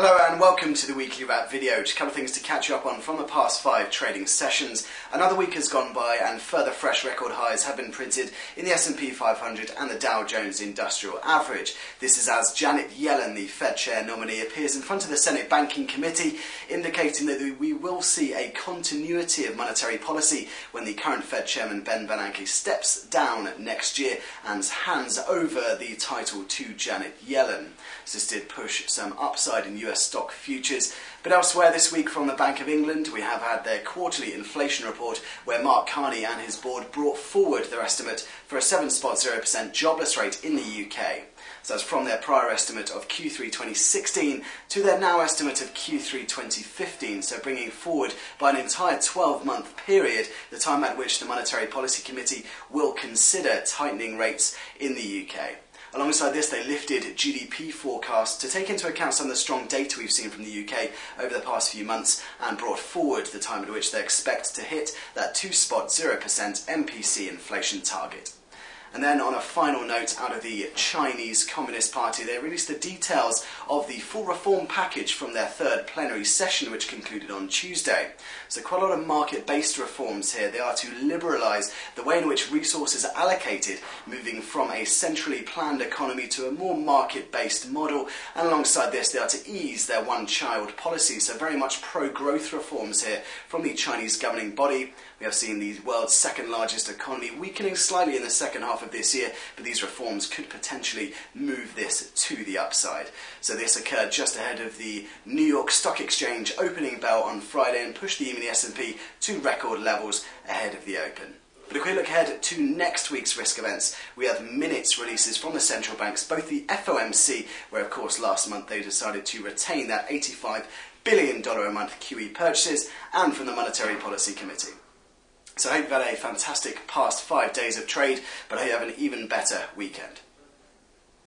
Hello and welcome to the weekly wrap video. Just a couple of things to catch you up on from the past 5 trading sessions. Another week has gone by and further fresh record highs have been printed in the S&P 500 and the Dow Jones Industrial Average. This is as Janet Yellen, the Fed Chair nominee, appears in front of the Senate Banking Committee, indicating that we will see a continuity of monetary policy when the current Fed Chairman Ben Bernanke steps down next year and hands over the title to Janet Yellen. This did push some upside in US stock futures, but elsewhere this week from the Bank of England we have had their quarterly inflation report where Mark Carney and his board brought forward their estimate for a 7.0% jobless rate in the UK. So that's from their prior estimate of Q3 2016 to their now estimate of Q3 2015, so bringing forward by an entire 12-month period the time at which the Monetary Policy Committee will consider tightening rates in the UK. Alongside this, they lifted GDP forecasts to take into account some of the strong data we've seen from the UK over the past few months and brought forward the time at which they expect to hit that 2.0% MPC inflation target. And then on a final note, out of the Chinese Communist Party, they released the details of the full reform package from their third plenary session, which concluded on Tuesday. So quite a lot of market-based reforms here. They are to liberalise the way in which resources are allocated, moving from a centrally planned economy to a more market-based model. And alongside this, they are to ease their one-child policy. So very much pro-growth reforms here from the Chinese governing body. We have seen the world's second largest economy weakening slightly in the second half of this year, but these reforms could potentially move this to the upside. So this occurred just ahead of the New York Stock Exchange opening bell on Friday and pushed the E-mini S&P to record levels ahead of the open. But if we look ahead to next week's risk events, we have minutes releases from the central banks, both the FOMC, where of course last month they decided to retain that $85 billion a month QE purchases, and from the Monetary Policy Committee. So I hope you've had a fantastic past 5 days of trade, but I hope you have an even better weekend.